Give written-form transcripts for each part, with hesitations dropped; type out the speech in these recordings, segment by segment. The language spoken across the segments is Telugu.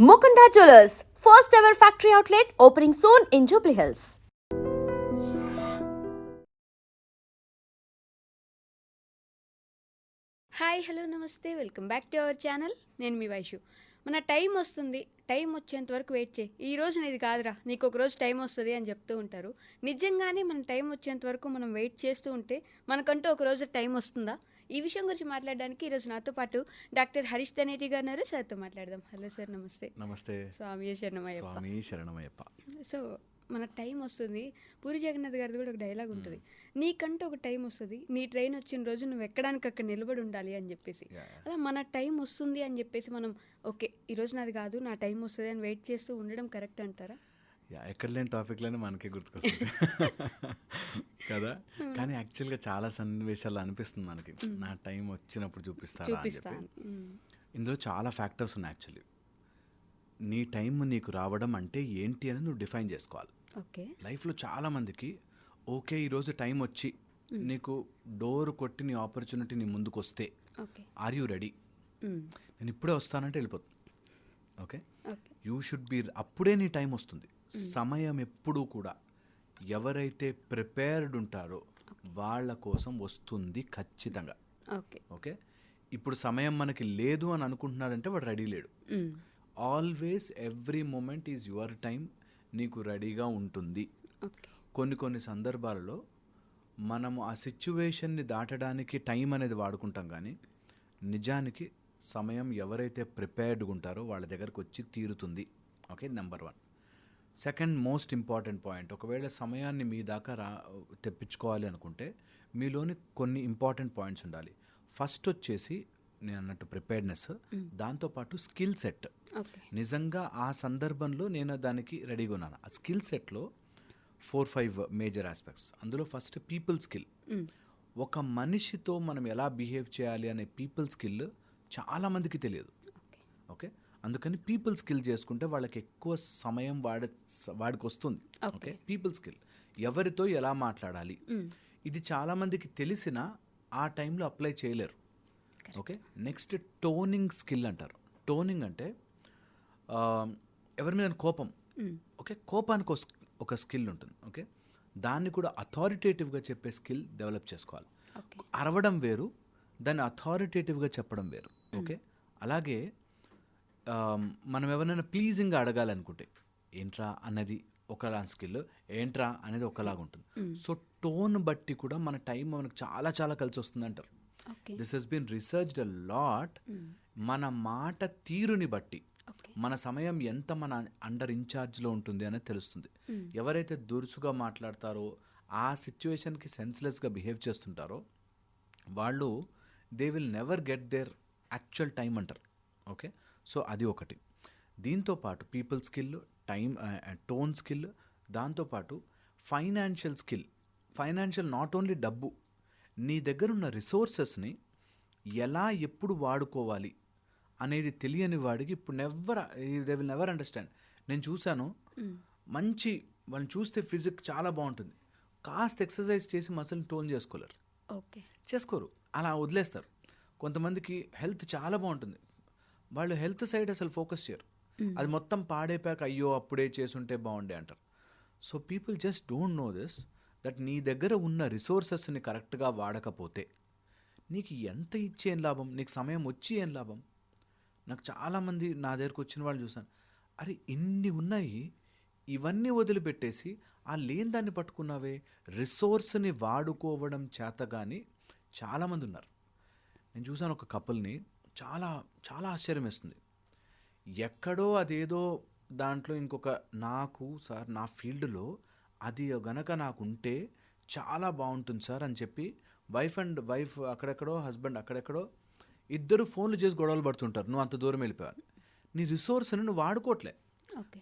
Mukunda Jewelers, first ever factory outlet opening soon in Jubilee Hills. Hi hello నమస్తే welcome back to our channel. నేను మీ వైషు. మన టైం వస్తుంది, టైం వచ్చేంత వరకు వెయిట్ చేయి, ఈ రోజు నీది కాదురా, నీకు ఒక రోజు టైం వస్తుంది అని చెప్తూ ఉంటారు. నిజంగానే మన టైం వచ్చేంత వరకు మనం వెయిట్ చేస్తూ ఉంటే మనకంటూ ఒక రోజు టైం వస్తుందా? ఈ విషయం గురించి మాట్లాడడానికి ఈరోజు నాతో పాటు డాక్టర్ హరీష్ దనేటి గారు ఉన్నారు. సార్తో మాట్లాడదాం. హలో సార్, నమస్తే. నమస్తే. స్వామి శరణమయ్యప్ప. స్వామి శరణమయ్యప్ప. సో మన టైం వస్తుంది. పూరి జగన్నాథ్ గారిది కూడా ఒక డైలాగ్ ఉంటుంది, నీకంటూ ఒక టైం వస్తుంది, నీ ట్రైన్ వచ్చిన రోజు నువ్వు ఎక్కడానికి అక్కడ నిలబడి ఉండాలి అని చెప్పేసి. అలా మన టైం వస్తుంది అని చెప్పేసి మనం ఓకే ఈరోజు నాది కాదు, నా టైం వస్తుంది అని వెయిట్ చేస్తూ ఉండడం కరెక్ట్ అంటారా? ఎక్కడ లేని టాపిక్లోనే మనకే గుర్తుకొస్తుంది కదా. కానీ యాక్చువల్గా చాలా సన్నివేశాలు అనిపిస్తుంది మనకి, నా టైం వచ్చినప్పుడు చూపిస్తాను. ఇందులో చాలా ఫ్యాక్టర్స్ ఉన్నాయి. యాక్చువల్లీ నీ టైం నీకు రావడం అంటే ఏంటి అని నువ్వు డిఫైన్ చేసుకోవాలి. ఓకే, లైఫ్లో చాలామందికి ఓకే ఈరోజు టైం వచ్చి నీకు డోర్ కొట్టి నీ ఆపర్చునిటీ నీ ముందుకు వస్తే ఆర్ యూ రెడీ, నేను ఇప్పుడే వస్తానంటే వెళ్ళిపోతుంది. ఓకే, యూ షుడ్ బి, అప్పుడే నీ టైం వస్తుంది. సమయం ఎప్పుడూ కూడా ఎవరైతే ప్రిపేర్డ్ ఉంటారో వాళ్ళ కోసం వస్తుంది ఖచ్చితంగా. ఓకే, ఇప్పుడు సమయం మనకి లేదు అని అనుకుంటున్నారంటే వాడు రెడీ లేడు. Always every moment is your time, నీకు రెడీగా ఉంటుంది. కొన్ని సందర్భాలలో మనము ఆ సిచ్యువేషన్ని దాటడానికి టైం అనేది వాడుకుంటాం, కానీ నిజానికి సమయం ఎవరైతే ప్రిపేర్డ్గా ఉంటారో వాళ్ళ దగ్గరకు వచ్చి తీరుతుంది. Okay, number 1. Second most important point, ఒకవేళ సమయాన్ని మీ దాకా తెప్పించుకోవాలి అనుకుంటే మీలోని కొన్ని ఇంపార్టెంట్ పాయింట్స్ ఉండాలి. ఫస్ట్ వచ్చేసి నేను అన్నట్టు ప్రిపేర్డ్నెస్, దాంతోపాటు స్కిల్ సెట్. నిజంగా ఆ సందర్భంలో నేను దానికి రెడీగా ఉన్నాను. ఆ స్కిల్ సెట్లో 4-5 మేజర్ ఆస్పెక్ట్స్. అందులో ఫస్ట్ పీపుల్ స్కిల్. ఒక మనిషితో మనం ఎలా బిహేవ్ చేయాలి అనే పీపుల్ స్కిల్ చాలామందికి తెలియదు. ఓకే, అందుకని పీపుల్ స్కిల్ చేసుకుంటే వాళ్ళకి ఎక్కువ సమయం వాడికి వస్తుంది. ఓకే, పీపుల్ స్కిల్, ఎవరితో ఎలా మాట్లాడాలి, ఇది చాలామందికి తెలిసినా ఆ టైంలో అప్లై చేయలేరు. ఓకే, నెక్స్ట్ టోనింగ్ స్కిల్ అంటారు. టోనింగ్ అంటే ఎవరి మీద కోపం, ఓకే, కోపానికి ఒక స్కిల్ ఉంటుంది. ఓకే, దాన్ని కూడా అథారిటేటివ్గా చెప్పే స్కిల్ డెవలప్ చేసుకోవాలి. అరవడం వేరు, దాన్ని అథారిటేటివ్గా చెప్పడం వేరు. ఓకే, అలాగే మనం ఎవరైనా ప్లీజింగ్గా అడగాలనుకుంటే ఏంట్రా అన్నది ఒకలా స్కిల్, ఏంట్రా అనేది ఒకలాగా ఉంటుంది. సో టోన్ బట్టి కూడా మన టైం మనకు చాలా చాలా కలిసి వస్తుంది అంటారు. This has been researched a lot. మన మాట తీరుని బట్టి మన సమయం ఎంత మన అండర్ ఇన్ఛార్జ్లో ఉంటుంది అనేది తెలుస్తుంది. ఎవరైతే దురుసుగా మాట్లాడతారో, ఆ సిచ్యువేషన్కి సెన్స్లెస్గా బిహేవ్ చేస్తుంటారో వాళ్ళు they will never get their actual time అంటారు. ఓకే, సో అది ఒకటి. దీంతోపాటు people skill, time, tone skill, దాంతోపాటు financial skill. Financial not only డబ్బు, నీ దగ్గర ఉన్న రిసోర్సెస్ని ఎలా ఎప్పుడు వాడుకోవాలి అనేది తెలియని వాడికి ఇప్పుడు దే విల్ నెవర్ అండర్స్టాండ్. నేను చూశాను, మంచి వాళ్ళని చూస్తే ఫిజిక్ చాలా బాగుంటుంది, కాస్త ఎక్సర్సైజ్ చేసి మసిల్ని టోన్ చేసుకోరు, అలా వదిలేస్తారు. కొంతమందికి హెల్త్ చాలా బాగుంటుంది, వాళ్ళు హెల్త్ సైడ్ అసలు ఫోకస్ చేయరు, అది మొత్తం పాడైపోయాక అయ్యో అప్పుడే చేసుంటే బాగుండే అంటారు. So people just don't know this, that నీ దగ్గర ఉన్న రిసోర్సెస్ని కరెక్ట్గా వాడకపోతే నీకు ఎంత ఇచ్చి ఏం లాభం, నీకు సమయం వచ్చి ఏం లాభం. నాకు చాలామంది నా దగ్గరకు వచ్చిన వాళ్ళు చూసాను, అరే ఇన్ని ఉన్నాయి, ఇవన్నీ వదిలిపెట్టేసి ఆ లేని దాన్ని పట్టుకున్నావే. రిసోర్స్ని వాడుకోవడం చేత కానీ చాలామంది ఉన్నారు. నేను చూసాను ఒక కపుల్ని, చాలా చాలా ఆశ్చర్యం వేస్తుంది. ఎక్కడో అదేదో దాంట్లో ఇంకొక, నాకు సార్ నా ఫీల్డ్లో అది గనక నాకు ఉంటే చాలా బాగుంటుంది సార్ అని చెప్పి వైఫ్ అక్కడెక్కడో, హస్బెండ్ అక్కడెక్కడో, ఇద్దరు ఫోన్లు చేసి గొడవలు పడుతుంటారు. నువ్వు అంత దూరం వెళ్ళిపోయావు, నీ రిసోర్స్ని నువ్వు వాడుకోవట్లే.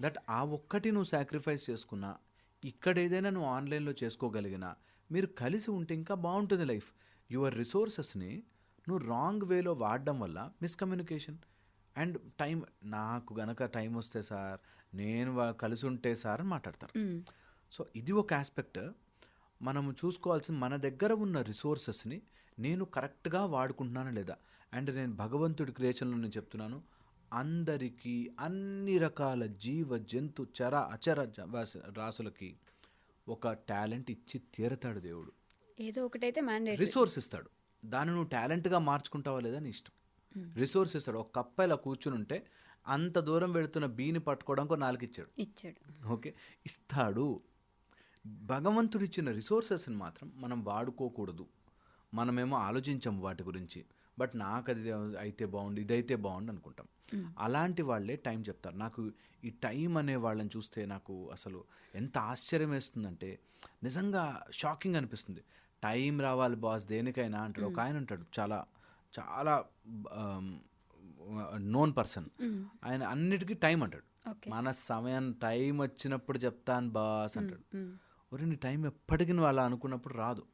దట్ ఆ ఒక్కటి నువ్వు సాక్రిఫైస్ చేసుకున్నా, ఇక్కడ ఏదైనా నువ్వు ఆన్లైన్లో చేసుకోగలిగినా, మీరు కలిసి ఉంటే ఇంకా బాగుంటుంది లైఫ్. యువర్ రిసోర్సెస్ని నువ్వు రాంగ్ వేలో వాడడం వల్ల మిస్కమ్యూనికేషన్ అండ్ టైం, నాకు గనక టైం వస్తే సార్, నేను కలిసి ఉంటే సార్ అని మాట్లాడతారు. సో ఇది ఒక ఆస్పెక్ట్. మనము చూసుకోవాల్సిన మన దగ్గర ఉన్న రిసోర్సెస్ని నేను కరెక్ట్గా వాడుకుంటున్నానా లేదా. అండ్ నేను భగవంతుడి క్రియేషన్లో నేను చెప్తున్నాను, అందరికీ అన్ని రకాల జీవ జంతు చర అచర రాసులకి ఒక టాలెంట్ ఇచ్చి తీరతాడు దేవుడు. ఏదో ఒకటైతే మ్యాండేట్. రిసోర్స్ ఇస్తాడు, దాన్ని నువ్వు టాలెంట్గా మార్చుకుంటావా లేదా నీ ఇష్టం. రిసోర్స్ ఇస్తాడు. ఒక కప్ప ఇలా కూర్చుని ఉంటే అంత దూరం వెళుతున్న బీని పట్టుకోవడానికి 4 ఇచ్చాడు. ఓకే, ఇస్తాడు. భగవంతుడు ఇచ్చిన రిసోర్సెస్ని మాత్రం మనం వాడుకోకూడదు. మనమేమో ఆలోచించాం వాటి గురించి, బట్ నాకు అది అయితే బాగుండు, ఇదైతే బాగుండు అనుకుంటాం. అలాంటి వాళ్ళే టైం చెప్తారు. నాకు ఈ టైం అనే వాళ్ళని చూస్తే నాకు అసలు ఎంత ఆశ్చర్యం వేస్తుందంటే నిజంగా షాకింగ్ అనిపిస్తుంది. టైం రావాలి బాస్ దేనికైనా అంటాడు. ఒక ఆయన ఉంటాడు, చాలా చాలా నోన్ పర్సన్. ఆయన అన్నిటికీ టైం అంటాడు. మన సమయం టైం వచ్చినప్పుడు చెప్తాను బాస్ అంటాడు. ఒరే నీ టైం ఎప్పటికీ నువ్వు అలా అనుకున్నప్పుడు రాదు.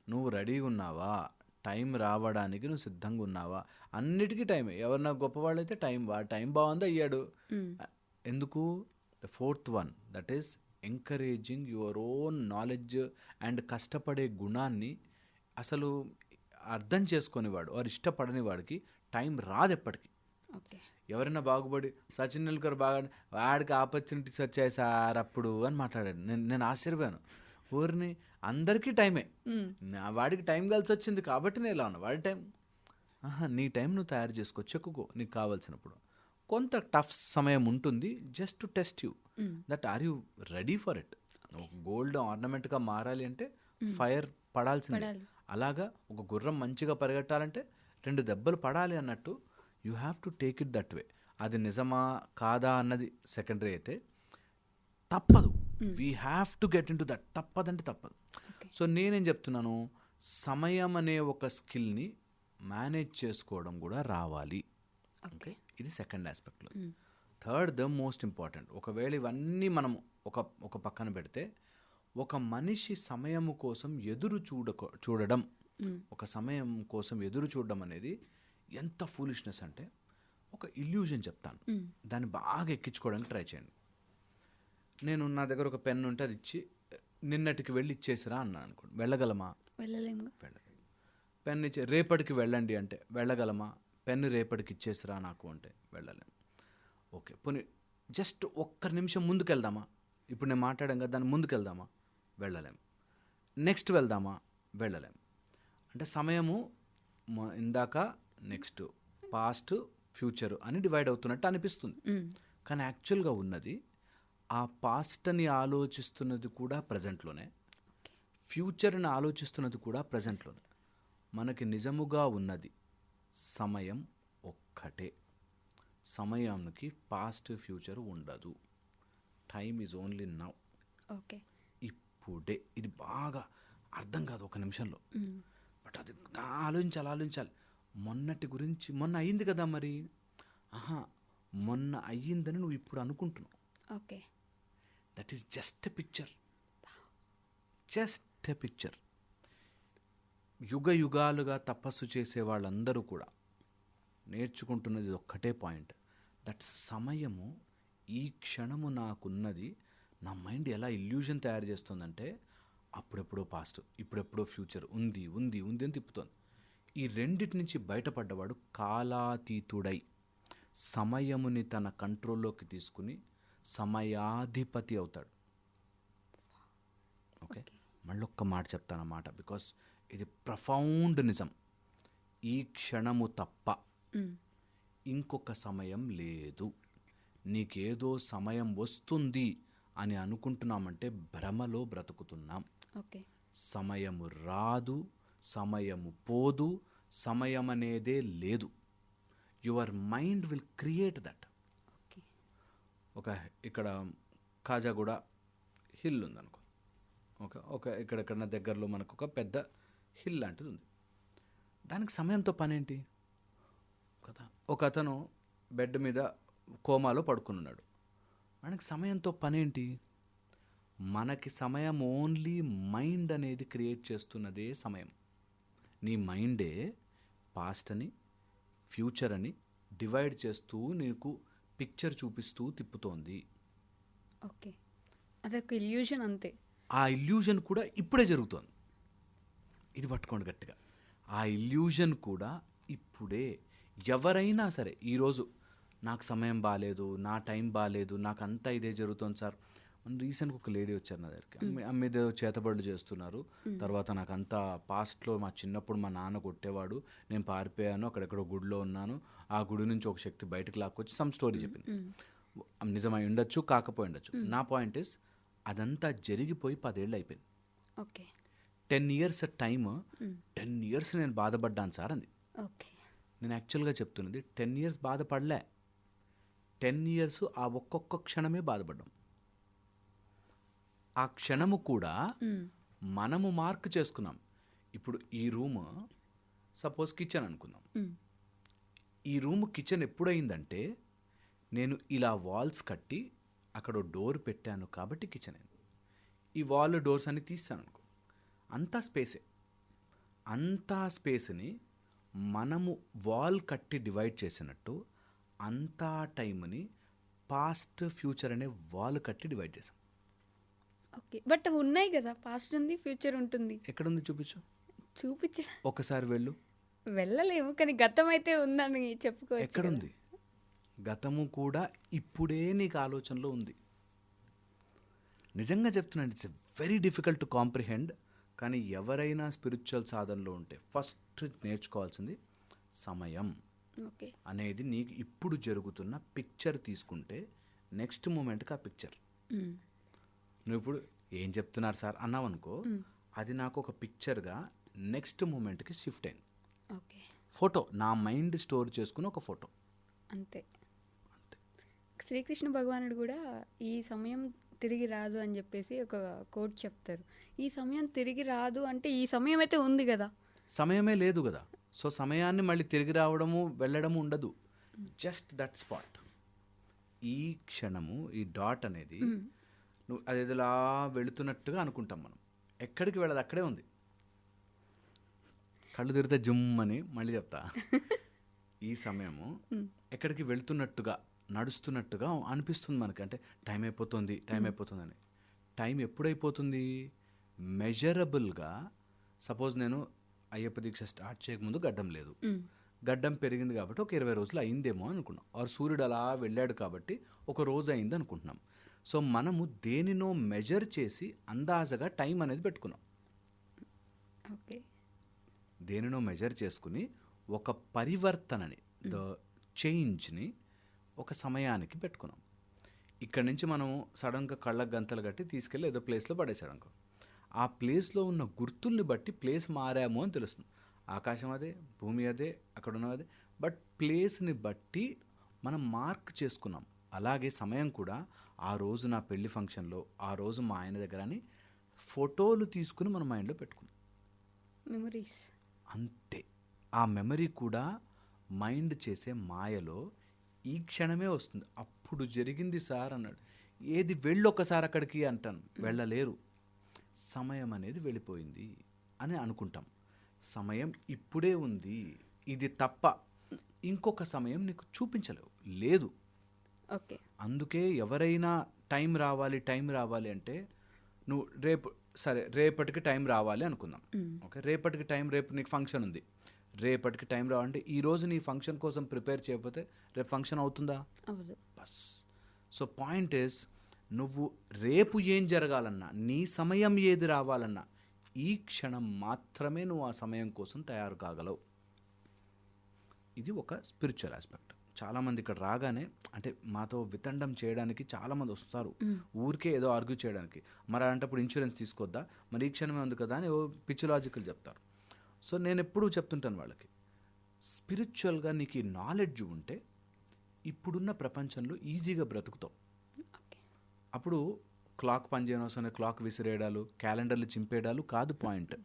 నువ్వు రెడీగా ఉన్నావా, టైం రావడానికి నువ్వు సిద్ధంగా ఉన్నావా, అన్నిటికీ టైమే. ఎవరన్నా గొప్పవాళ్ళు అయితే టైం బాగుంది అయ్యాడు. ఎందుకు? The 4th one, that is encouraging your own knowledge and కష్టపడే గుణాన్ని అసలు అర్థం చేసుకునేవాడు వారు ఇష్టపడని వాడికి టైం రాదు ఎప్పటికీ. ఎవరైనా బాగుపడి సచిన్ టెండూల్కర్ బాగా వాడికి ఆపర్చునిటీస్ వచ్చాయి సార్ అప్పుడు అని మాట్లాడాడు. నేను ఆశ్చర్యపోయాను. ఊరిని అందరికీ టైమే, వాడికి టైం కలిసి వచ్చింది కాబట్టి నేను ఇలా ఉన్నా. వాడి టైం నీ టైం నువ్వు తయారు చేసుకో, చెక్కుకో నీకు కావాల్సినప్పుడు. కొంత టఫ్ సమయం ఉంటుంది, just to test you that are you ready for it. Gold ఆర్నమెంట్గా మారాలి అంటే ఫైర్ పడాల్సిందే. అలాగా ఒక గుర్రం మంచిగా పరిగెట్టాలంటే 2 దెబ్బలు పడాలి అన్నట్టు you have to take it that way. అది నిజమా కాదా అన్నది సెకండరీ అయితే తప్పదు. We have to get in to that. తప్పదంటే తప్పదు. సో నేనేం చెప్తున్నాను, సమయం అనే ఒక స్కిల్ని మేనేజ్ చేసుకోవడం కూడా రావాలి. ఓకే, ఇది సెకండ్ ఆస్పెక్ట్లో. Third, the most important. ఒకవేళ ఇవన్నీ మనం ఒక పక్కన పెడితే, ఒక మనిషి సమయము కోసం చూడడం, ఒక సమయం కోసం ఎదురు చూడడం అనేది ఎంత ఫూలిష్నెస్ అంటే, ఒక ఇల్యూజన్ చెప్తాను, దాన్ని బాగా ఎక్కించుకోవడానికి ట్రై చేయండి. నా దగ్గర ఒక పెన్ ఉంటే అది ఇచ్చి నిన్నటికి వెళ్ళి ఇచ్చేసిరా అన్నా అనుకోండి, వెళ్ళగలమా? వెళ్ళలేము. పెన్ ఇచ్చి రేపటికి వెళ్ళండి అంటే వెళ్ళగలమా? పెన్ను రేపటికి ఇచ్చేసిరా నాకు అంటే వెళ్ళలేము. ఓకే, పోనీ జస్ట్ ఒక్క నిమిషం ముందుకు వెళ్దామా? ఇప్పుడు నేను మాట్లాడాం కదా, దాన్ని ముందుకు వెళ్దామా? వెళ్ళలేము. నెక్స్ట్ వెళ్దామా? వెళ్ళలేము. అంటే సమయము ఇందాక నెక్స్ట్, పాస్ట్, ఫ్యూచర్ అని డివైడ్ అవుతున్నట్టు అనిపిస్తుంది. కానీ యాక్చువల్గా ఉన్నది ఆ పాస్ట్ని ఆలోచిస్తున్నది కూడా ప్రజెంట్లోనే, ఫ్యూచర్ని ఆలోచిస్తున్నది కూడా ప్రజెంట్లోనే. మనకి నిజముగా ఉన్నది సమయం ఒక్కటే. సమయానికి పాస్ట్ ఫ్యూచర్ ఉండదు. Time is only now. Okay, ఇప్పుడే. ఇది బాగా అర్థం కాదు ఒక నిమిషంలో, బట్ అది ఆలోచించాలి. మొన్నటి గురించి మొన్న అయ్యింది కదా, మరి మొన్న అయ్యిందని నువ్వు ఇప్పుడు అనుకుంటున్నావు. Okay, that is just a picture. Just a picture. యుగాలుగా తపస్సు చేసే వాళ్ళందరూ కూడా నేర్చుకుంటున్నది ఒక్కటే పాయింట్, దట్ సమయము ఈ క్షణము నాకున్నది. నా మైండ్ ఎలా ఇల్యూజన్ తయారు చేస్తుందంటే అప్పుడెప్పుడో పాస్ట్, ఇప్పుడెప్పుడో ఫ్యూచర్ ఉంది అని తిప్పుతోంది. ఈ రెండిటి నుంచి బయటపడ్డవాడు కాలాతీతుడై సమయముని తన కంట్రోల్లోకి తీసుకుని సమయాధిపతి అవుతాడు. ఓకే, మళ్ళొక్క మాట చెప్తానన్నమాట, బికాస్ ఇది ప్రఫౌండ్ నిజం. ఈ క్షణము తప్ప ఇంకొక సమయం లేదు. నీకేదో సమయం వస్తుంది అని అనుకుంటున్నామంటే భ్రమలో బ్రతుకుతున్నాం. సమయము రాదు, సమయము పోదు, సమయం అనేదే లేదు. Your mind will create that. ఇక్కడ కాజాగూడ హిల్ ఉందనుకో, ఇక్కడ నా దగ్గరలో మనకు ఒక పెద్ద హిల్ లాంటిది ఉంది. దానికి సమయంతో పనేంటి కదా? ఒక అతను బెడ్ మీద కోమాలో పడుకున్నాడు, మనకి సమయంతో పనేంటి? మనకి సమయం ఓన్లీ మైండ్ అనేది క్రియేట్ చేస్తున్నదే సమయం. నీ మైండే పాస్ట్ అని ఫ్యూచర్ అని డివైడ్ చేస్తూ నీకు పిక్చర్ చూపిస్తూ తిప్పుతోంది. ఓకే, అదొక ఇల్యూషన్ అంతే. ఆ ఇల్యూజన్ కూడా ఇప్పుడే జరుగుతోంది. ఇది పట్టుకోండి గట్టిగా. ఆ ఇల్యూజన్ కూడా ఇప్పుడే. ఎవరైనా సరే ఈరోజు నాకు సమయం బాగాలేదు, నా టైం బాగాలేదు, నాకు అంతా ఇదే జరుగుతుంది సార్. రీసెంట్గా ఒక లేడీ వచ్చారు నా దగ్గరికి, అమ్మ ఏదో చేతబడులు చేస్తున్నారు, తర్వాత నాకు అంతా పాస్ట్లో మా చిన్నప్పుడు మా నాన్న కొట్టేవాడు, నేను పారిపోయాను, అక్కడెక్కడో గుడిలో ఉన్నాను, ఆ గుడి నుంచి ఒక శక్తి బయటకు లాక్కొచ్చి సమ్ స్టోరీ చెప్పింది. నిజమై ఉండొచ్చు, కాకపోయి ఉండొచ్చు. నా పాయింట్ ఇస్ అదంతా జరిగిపోయి 10 ఏళ్ళు అయిపోయింది. ఓకే 10 ఇయర్స్ టైమ్, 10 ఇయర్స్ నేను బాధపడ్డాను సార్ అంది. ఓకే నేను యాక్చువల్గా చెప్తున్నది 10 ఇయర్స్ బాధపడలే, 10 ఇయర్స్ ఆ ఒక్కొక్క క్షణమే బాధపడ్డాం. ఆ క్షణము కూడా మనము మార్క్ చేసుకున్నాం. ఇప్పుడు ఈ రూమ్ సపోజ్ కిచెన్ అనుకుందాం. ఈ రూమ్ కిచెన్ ఎప్పుడైందంటే నేను ఇలా వాల్స్ కట్టి అక్కడ డోర్ పెట్టాను కాబట్టి కిచెన్ అయింది. ఈ వాల్ డోర్స్ అన్ని తీస్తాను అనుకో, అంతా స్పేసే. అంతా స్పేస్ని మనము వాల్ కట్టి డివైడ్ చేసినట్టు అంతా టైంని పాస్ట్ ఫ్యూచర్ అనే వాల్ కట్టి డివైడ్ చేసాం. ఓకే బట్ ఉన్నాయి కదా, పాస్ట్ ఉంది, ఫ్యూచర్ ఉంటుంది. ఎక్కడుంది చూపించు, చూపించ ఒకసారి వెళ్ళు. వెళ్ళలేము, కానీ గతం అయితే ఉందని చెప్పుకోవచ్చు. ఎక్కడుంది గతము కూడా ఇప్పుడే నీకు ఆలోచనలో ఉంది. నిజంగా చెప్తున్నాను, it's very difficult to comprehend. కానీ ఎవరైనా స్పిరిచువల్ సాధనలో ఉంటే ఫస్ట్ నేర్చుకోవాల్సింది సమయం ఓకే అనేది. నీకు ఇప్పుడు జరుగుతున్న పిక్చర్ తీసుకుంటే నెక్స్ట్ మూమెంట్కి ఆ పిక్చర్, నువ్వు ఇప్పుడు ఏం చెప్తున్నారు సార్ అన్నావు అనుకో, అది నాకు ఒక పిక్చర్గా నెక్స్ట్ మూమెంట్కి షిఫ్ట్ అయింది. ఓకే ఫోటో, నా మైండ్ స్టోర్ చేసుకుని ఒక ఫోటో అంతే. శ్రీకృష్ణ భగవానుడు కూడా ఈ సమయం తిరిగి రాదు అని చెప్పేసి ఒక కోట్ చెప్తారు. ఈ సమయం తిరిగి రాదు అంటే ఈ సమయం అయితే ఉంది కదా, సమయమే లేదు కదా. సో సమయాన్ని మళ్ళీ తిరిగి రావడము వెళ్ళడము ఉండదు, జస్ట్ దట్ స్పాట్. ఈ క్షణము, ఈ డాట్ అనేది నువ్వు అదేలా వెళుతున్నట్టుగా అనుకుంటాం మనం. ఎక్కడికి వెళ్ళదు, అక్కడే ఉంది. కళ్ళు తిరిగితే జుమ్ అని మళ్ళీ చెప్తా. ఈ సమయము ఎక్కడికి వెళ్తున్నట్టుగా, నడుస్తున్నట్టుగా అనిపిస్తుంది మనకి. అంటే టైం అయిపోతుంది, టైం అయిపోతుందని. టైం ఎప్పుడైపోతుంది? మెజరబుల్గా. సపోజ్ నేను అయ్యప్ప దీక్ష స్టార్ట్ చేయకముందు గడ్డం లేదు, గడ్డం పెరిగింది కాబట్టి ఒక 20 రోజులు అయిందేమో అనుకున్నాం. ఆరు సూర్యుడు అలా వెళ్ళాడు కాబట్టి ఒక రోజు అయింది అనుకుంటున్నాం. సో మనము దేనినో మెజర్ చేసి అందాజగా టైం అనేది పెట్టుకున్నాం. ఓకే దేనినో మెజర్ చేసుకుని ఒక పరివర్తనని, ద చేంజ్ని ఒక సమయానికి పెట్టుకున్నాం. ఇక్కడ నుంచి మనం సడన్గా కళ్ళకు గంతలు కట్టి తీసుకెళ్ళి ఏదో ప్లేస్లో పడేసాడు అనుకో, ఆ ప్లేస్లో ఉన్న గుర్తుల్ని బట్టి ప్లేస్ మారాము అని తెలుస్తుంది. ఆకాశం అదే, భూమి అదే, అక్కడ ఉన్నదే, బట్ ప్లేస్ని బట్టి మనం మార్క్ చేసుకున్నాం. అలాగే సమయం కూడా ఆ రోజు నా పెళ్లి ఫంక్షన్లో, ఆ రోజు మా ఆయన దగ్గర అని ఫోటోలు తీసుకుని మన మైండ్లో పెట్టుకున్నాం. మెమరీస్ అంతే. ఆ మెమరీ కూడా మైండ్ చేసే మాయలో ఈ క్షణమే వస్తుంది. అప్పుడు జరిగింది సార్ అన్నాడు. ఏది వెళ్ళొక్కసారి అక్కడికి అంటాను, వెళ్ళలేరు. సమయం అనేది వెళ్ళిపోయింది అని అనుకుంటాం. సమయం ఇప్పుడే ఉంది, ఇది తప్ప ఇంకొక సమయం నీకు చూపించలేవు, లేదు. ఓకే అందుకే ఎవరైనా టైం రావాలి అంటే నువ్వు రేపు సరే రేపటికి టైం రావాలి అనుకుందాం. ఓకే, రేపటికి టైం, రేపు నీకు ఫంక్షన్ ఉంది, రేపటికి టైం రావాలంటే ఈరోజు నీ ఫంక్షన్ కోసం ప్రిపేర్ చేయకపోతే రేపు ఫంక్షన్ అవుతుందా? అవ్వదు. బస్. సో పాయింట్ ఇస్, నువ్వు రేపు ఏం జరగాలన్నా, నీ సమయం ఏది రావాలన్నా, ఈ క్షణం మాత్రమే నువ్వు ఆ సమయం కోసం తయారు కాగలవు. ఇది ఒక స్పిరిచువల్ ఆస్పెక్ట్. చాలామంది ఇక్కడ రాగానే అంటే మాతో వితండం చేయడానికి చాలామంది వస్తారు, ఊరికే ఏదో ఆర్గ్యూ చేయడానికి. మరి అలాంటప్పుడు ఇన్సూరెన్స్ తీసుకోద్దా, మరి ఈ క్షణమే ఉంది కదా అని ఓ పిచ్చిలాజికల్ చెప్తారు. సో నేను ఎప్పుడూ చెప్తుంటాను వాళ్ళకి, స్పిరిచువల్గా నీకు ఈ నాలెడ్జ్ ఉంటే ఇప్పుడున్న ప్రపంచంలో ఈజీగా బ్రతుకుతావు. అప్పుడు క్లాక్ పనిచేయనవసరం, క్లాక్ విసిరేయడాలు, క్యాలెండర్లు చింపేయడాలు కాదు పాయింట్.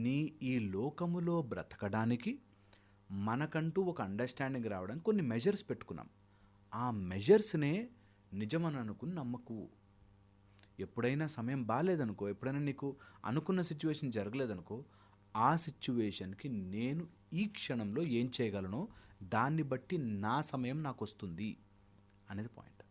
నీ ఈ లోకములో బ్రతకడానికి మనకంటూ ఒక అండర్స్టాండింగ్ రావడానికి కొన్ని మెజర్స్ పెట్టుకున్నాం. ఆ మెజర్స్నే నిజమని అనుకుని నమ్మకు. ఎప్పుడైనా సమయం బాగాలేదనుకో, ఎప్పుడైనా నీకు అనుకున్న సిచ్యువేషన్ జరగలేదనుకో, ఆ సిచ్యువేషన్కి నేను ఈ క్షణంలో ఏం చేయగలనో దాన్ని బట్టి నా సమయం నాకు వస్తుంది అనేది పాయింట్.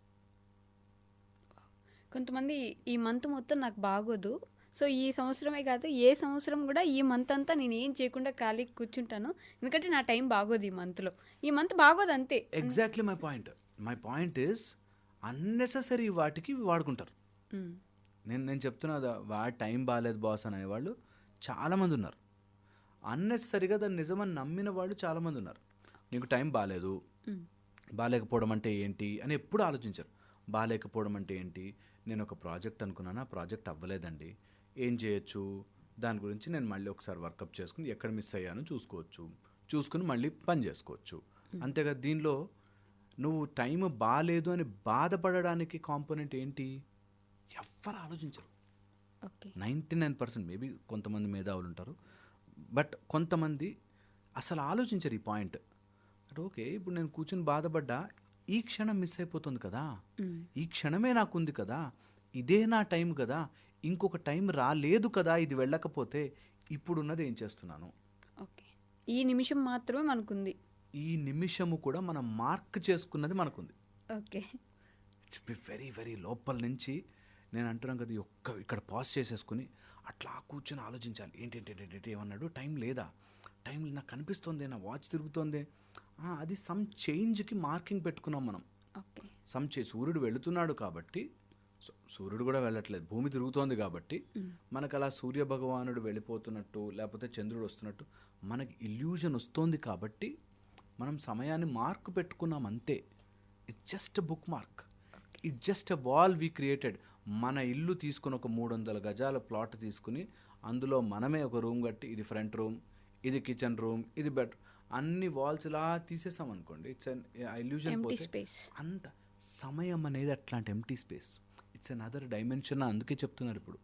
కొంతమంది ఈ మంత్ మొత్తం నాకు బాగోదు, సో ఈ సంవత్సరమే కాదు, ఏ సంవత్సరం కూడా ఈ మంత్ అంతా నేను ఏం చేయకుండా ఖాళీ కూర్చుంటాను, ఎందుకంటే నా టైం బాగోదు ఈ మంత్లో, ఈ మంత్ బాగోదు అంతే. Exactly my point is unnecessary వాటికి వాడుకుంటారు. నేను చెప్తున్నా వాడి టైం బాగాలేదు బాస్ అని అనేవాళ్ళు చాలామంది ఉన్నారు. అన్నెసరిగా దాన్ని నిజమని నమ్మిన వాళ్ళు చాలామంది ఉన్నారు. నీకు టైం బాగాలేదు, బాగాలేకపోవడం అంటే ఏంటి అని ఎప్పుడు ఆలోచించరు. బాగాలేకపోవడం అంటే ఏంటి, నేను ఒక ప్రాజెక్ట్ అనుకున్నాను, ఆ ప్రాజెక్ట్ అవ్వలేదండి, ఏం చేయొచ్చు, దాని గురించి నేను మళ్ళీ ఒకసారి వర్కప్ చేసుకుని ఎక్కడ మిస్ అయ్యానో చూసుకుని మళ్ళీ పని చేసుకోవచ్చు. అంతేగా దీనిలో నువ్వు టైం బాగాలేదు అని బాధపడడానికి కాంపోనెంట్ ఏంటి, ఎవ్వరు ఆలోచించరు. 99% మేబీ కొంతమంది మేధావులు ఉంటారు, బట్ కొంతమంది అసలు ఆలోచించరు ఈ పాయింట్. అంటే ఓకే, ఇప్పుడు నేను కూర్చొని బాధపడ్డా, ఈ క్షణం మిస్ అయిపోతుంది కదా, ఈ క్షణమే నాకు ఉంది కదా, ఇదే నా టైం కదా, ఇంకొక టైం రాలేదు కదా, ఇది వెళ్ళకపోతే ఇప్పుడున్నది ఏం చేస్తున్నాను, ఓకే, ఈ నిమిషం మాత్రమే మనకుంది, ఈ నిమిషము కూడా మనం మార్క్ చేసుకున్నది మనకుంది. Okay, it's be very very లోపల నుంచి నేను అంటున్నాను కదా, ఇక్కడ పాజ్ చేసేసుకుని అట్లా కూర్చొని ఆలోచించాలి. ఏంటి ఏమన్నాడు, టైం లేదా, టైం నాకు కనిపిస్తుంది, నా వాచ్ తిరుగుతోంది, అది సమ్ చేంజ్కి మార్కింగ్ పెట్టుకున్నాం మనం. ఓకే, సూర్యుడు వెళుతున్నాడు కాబట్టి, సూర్యుడు కూడా వెళ్ళట్లేదు, భూమి తిరుగుతోంది కాబట్టి మనకు అలా సూర్య భగవానుడు వెళ్ళిపోతున్నట్టు లేకపోతే చంద్రుడు వస్తున్నట్టు మనకి ఇల్యూజన్ వస్తోంది కాబట్టి మనం సమయాన్ని మార్క్ పెట్టుకున్నాం అంతే. It's just book mark, it's just a wall we created. మన ఇల్లు తీసుకుని ఒక 300 గజాల ప్లాట్ తీసుకుని అందులో మనమే ఒక రూమ్ కట్టి, ఇది ఫ్రంట్ రూమ్, ఇది కిచెన్ రూమ్, ఇది బెడ్, అన్ని వాల్స్ ఇలా తీసేసాం అనుకోండి, ఇట్స్ అన్ ఇల్యూజన్. అంత సమయం అనేది అట్లాంటి empty space, it's an other dimension. అందుకే చెప్తున్నారు ఇప్పుడు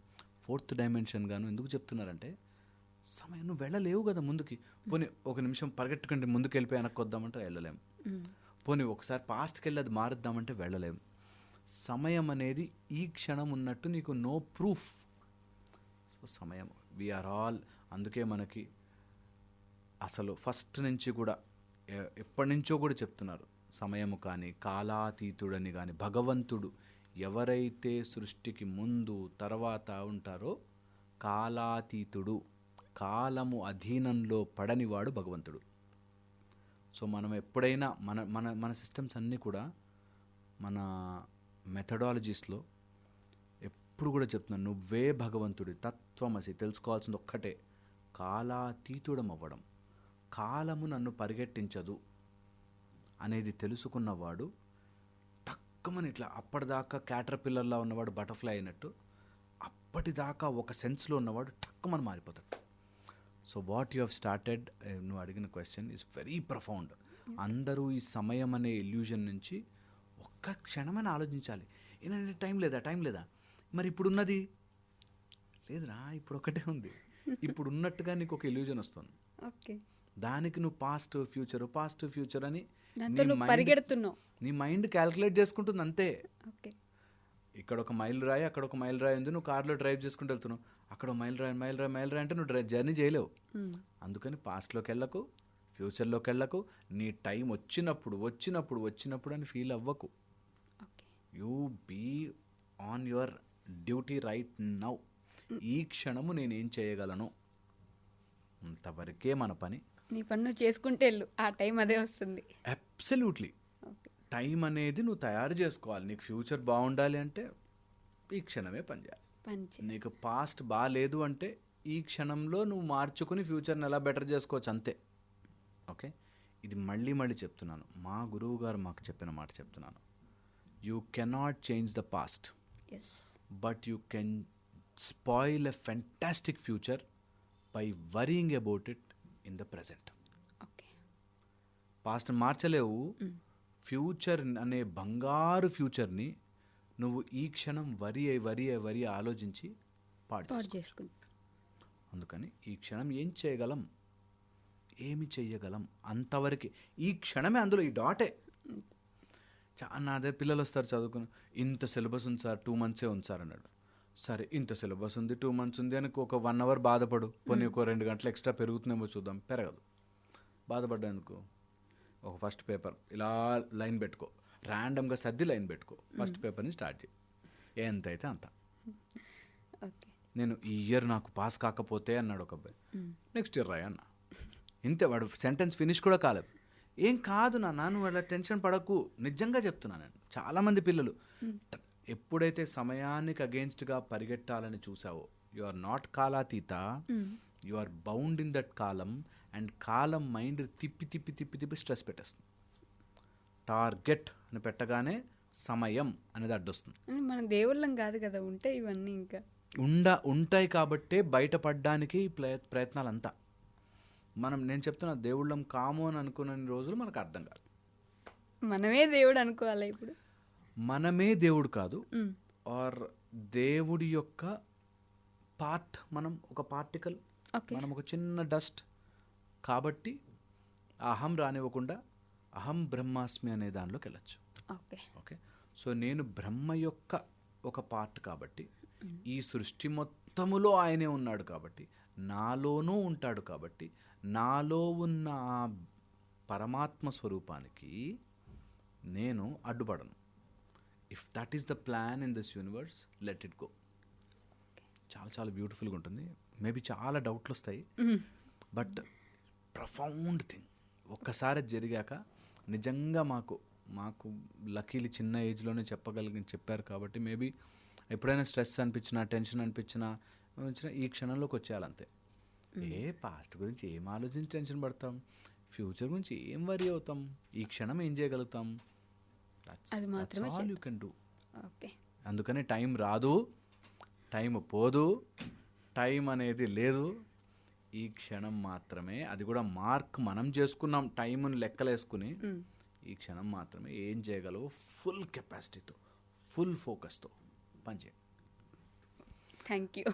4th డైమెన్షన్ గాను. ఎందుకు చెప్తున్నారంటే సమయం, నువ్వు వెళ్ళలేవు కదా ముందుకి. పోనీ ఒక నిమిషం పరిగెట్టుకుంటే ముందుకు వెళ్ళిపోయి వెనక్కి వద్దామంటే వెళ్ళలేము. పోనీ ఒకసారి పాస్ట్కి వెళ్ళి అది మారుద్దామంటే వెళ్ళలేము. సమయం అనేది ఈ క్షణం ఉన్నట్టు నీకు నో ప్రూఫ్. సో సమయం, వీఆర్ ఆల్, అందుకే మనకి అసలు ఫస్ట్ నుంచి కూడా ఎప్పటి నుంచో కూడా చెప్తున్నారు, సమయము కానీ కాలాతీతుడని కానీ, భగవంతుడు ఎవరైతే సృష్టికి ముందు తర్వాత ఉంటారో కాలాతీతుడు, కాలము అధీనంలో పడనివాడు భగవంతుడు. సో మనం ఎప్పుడైనా మన మన మన సిస్టమ్స్ అన్నీ కూడా, మన మెథడాలజీస్లో ఎప్పుడు కూడా చెప్తున్నాను, నువ్వే భగవంతుడి తత్వమసి. తెలుసుకోవాల్సింది ఒక్కటే, కాలాతీతుడం అవ్వడం. కాలము నన్ను పరిగెట్టించదు అనేది తెలుసుకున్నవాడు టక్కుమని ఇట్లా, అప్పటిదాకా క్యాటర్పిల్లర్లా ఉన్నవాడు బటర్ఫ్లై అయినట్టు, అప్పటిదాకా ఒక సెన్స్లో ఉన్నవాడు టక్కుమని మారిపోతాడు. So what you have started, నువ్వు అడిగిన క్వశ్చన్ ఈజ్ వెరీ ప్రొఫౌండ్. అందరూ ఈ సమయం అనే ఇల్యూజన్ నుంచి ఒక్క క్షణమైనా ఆలోచించాలి. ఏంటంటే టైం లేదా, మరి ఇప్పుడున్నది లేదురా, ఇప్పుడు ఒకటే ఉంది, ఇప్పుడు ఉన్నట్టుగా నీకు ఒక ఇల్యూజన్ వస్తుంది. ఓకే, దానికి నువ్వు పాస్ట్ ఫ్యూచర్ అని పరిగెడుతున్నావు, నీ మైండ్ క్యాల్కులేట్ చేసుకుంటుంది అంతే. ఓకే, ఇక్కడ ఒక మైల్ రాయి, అక్కడ ఒక మైల్ రాయి ఉంది, నువ్వు కార్లో డ్రైవ్ చేసుకుంటూ వెళ్తున్నావు, అక్కడ మైల్ రాయి అంటే నువ్వు జర్నీ చేయలేవు. అందుకని పాస్ట్లోకి వెళ్ళకు, ఫ్యూచర్లోకి వెళ్ళకు, నీ టైం వచ్చినప్పుడు అని ఫీల్ అవ్వకు. You be on your duty right now. ఈ క్షణము నేనేం చేయగలను, అంతవరకే మన పని. నీ పని నువ్వు చేసుకుంటే వెళ్ళు, ఆ టైం అదే వస్తుంది. అబ్సల్యూట్లీ. టైం అనేది నువ్వు తయారు చేసుకోవాలి. నీకు ఫ్యూచర్ బాగుండాలి అంటే ఈ క్షణమే పనిచేయాలి. నీకు పాస్ట్ బాగాలేదు అంటే ఈ క్షణంలో నువ్వు మార్చుకుని ఫ్యూచర్ని ఎలా బెటర్ చేసుకోవచ్చు అంతే. ఓకే, ఇది మళ్ళీ చెప్తున్నాను, మా గురువు గారు మాకు చెప్పిన మాట చెప్తున్నాను. You cannot change the past, but you can spoil a fantastic future by worrying about it in the present. Past మార్చలేవు, ఫ్యూచర్ అనే బంగారు ఫ్యూచర్ని నువ్వు ఈ క్షణం వరి ఆలోచించి పాడు చేసుకుంటా. అందుకని ఈ క్షణం ఏమి చేయగలం అంతవరకు ఈ క్షణమే, అందులో ఈ డాటే. నా దగ్గర పిల్లలు వస్తారు చదువుకుని, ఇంత సిలబస్ ఉంది సార్, 2 months ఉంది సార్ అన్నాడు. సరే, ఇంత సిలబస్ ఉంది, 2 months ఉంది అని ఒక 1 hour బాధపడు, పోనీ ఒక 2 గంటలు ఎక్స్ట్రా పెరుగుతుందేమో చూద్దాం, పెరగదు. బాధపడ్డానుకో, ఒక ఫస్ట్ పేపర్ ఇలా లైన్ పెట్టుకో, ర్యాండమ్గా సర్ది లైన్ పెట్టుకో, ఫస్ట్ పేపర్ని స్టార్ట్ చేయి, ఎంత అయితే అంత. నేను ఈ ఇయర్ నాకు పాస్ కాకపోతే అన్నాడు ఒక అబ్బాయి. నెక్స్ట్ ఇయర్ రాయి అన్న. ఇంతే, వాడు సెంటెన్స్ ఫినిష్ కూడా కాలేదు. ఏం కాదు నాన్న, నువ్వు అలా టెన్షన్ పడకు, నిజంగా చెప్తున్నాను నేను. చాలామంది పిల్లలు ఎప్పుడైతే సమయానికి అగేన్స్ట్గా పరిగెట్టాలని చూసావో, యు ఆర్ నాట్ కాలాతీత, you are bound in that కాలం. అండ్ కాలం మైండ్ తిప్పి తిప్పి తిప్పి తిప్పి స్ట్రెస్ పెట్టేస్తుంది. టార్గెట్ అని పెట్టగానే సమయం అనేది అడ్డొస్తుంది. అని మన దేవుళ్ళం కాదు కదా, ఉంటే ఇవన్నీ ఇంకా ఉంటాయి కాబట్టే బయటపడడానికి ఈ ప్రయత్నాలంతా. నేను చెప్తున్నా, దేవుళ్ళం కాము అని అనుకున్న రోజులు మనకు అర్థం కాదు. మనమే దేవుడు అనుకోవాలి ఇప్పుడు. మనమే దేవుడు కాదు, ఆర్ దేవుడి యొక్క పార్ట్. మనం ఒక పార్టికల్, మనం ఒక చిన్న డస్ట్. కాబట్టి అహం రానివ్వకుండా అహం బ్రహ్మాస్మి అనే దానిలోకి వెళ్ళచ్చు. ఓకే, సో నేను బ్రహ్మ యొక్క ఒక పార్ట్ కాబట్టి, ఈ సృష్టి మొత్తములో ఆయనే ఉన్నాడు కాబట్టి, నాలోనూ ఉంటాడు కాబట్టి, నాలో ఉన్న ఆ పరమాత్మ స్వరూపానికి నేను అడ్డుపడను. If that is the plan in this universe, let it go. చాలా చాలా బ్యూటిఫుల్గా ఉంటుంది. మేబీ చాలా డౌట్లు వస్తాయి, బట్ ప్రొఫౌండ్ థింగ్. ఒక్కసారి జరిగాక నిజంగా మాకు లక్కీలు చిన్న ఏజ్లోనే చెప్పారు కాబట్టి, మేబీ ఎప్పుడైనా స్ట్రెస్ అనిపించినా, టెన్షన్ అనిపించినా ఈ క్షణంలోకి వచ్చేయాలంతే. పాస్ట్ గురించి ఏం ఆలోచించి టెన్షన్ పడతాం, ఫ్యూచర్ గురించి ఏం వరీ అవుతాం, ఈ క్షణం ఏం చేయగలుగుతాం, that's all you can do. అందుకని టైం రాదు, టైం పోదు, టైం అనేది లేదు. ఈ క్షణం మాత్రమే, అది కూడా మార్క్ మనం చేసుకున్నాం టైంని లెక్కలేసుకుని. ఈ క్షణం మాత్రమే ఏం చేయగలవు, ఫుల్ కెపాసిటీతో, ఫుల్ ఫోకస్తో పనిచేయండి. Thank you.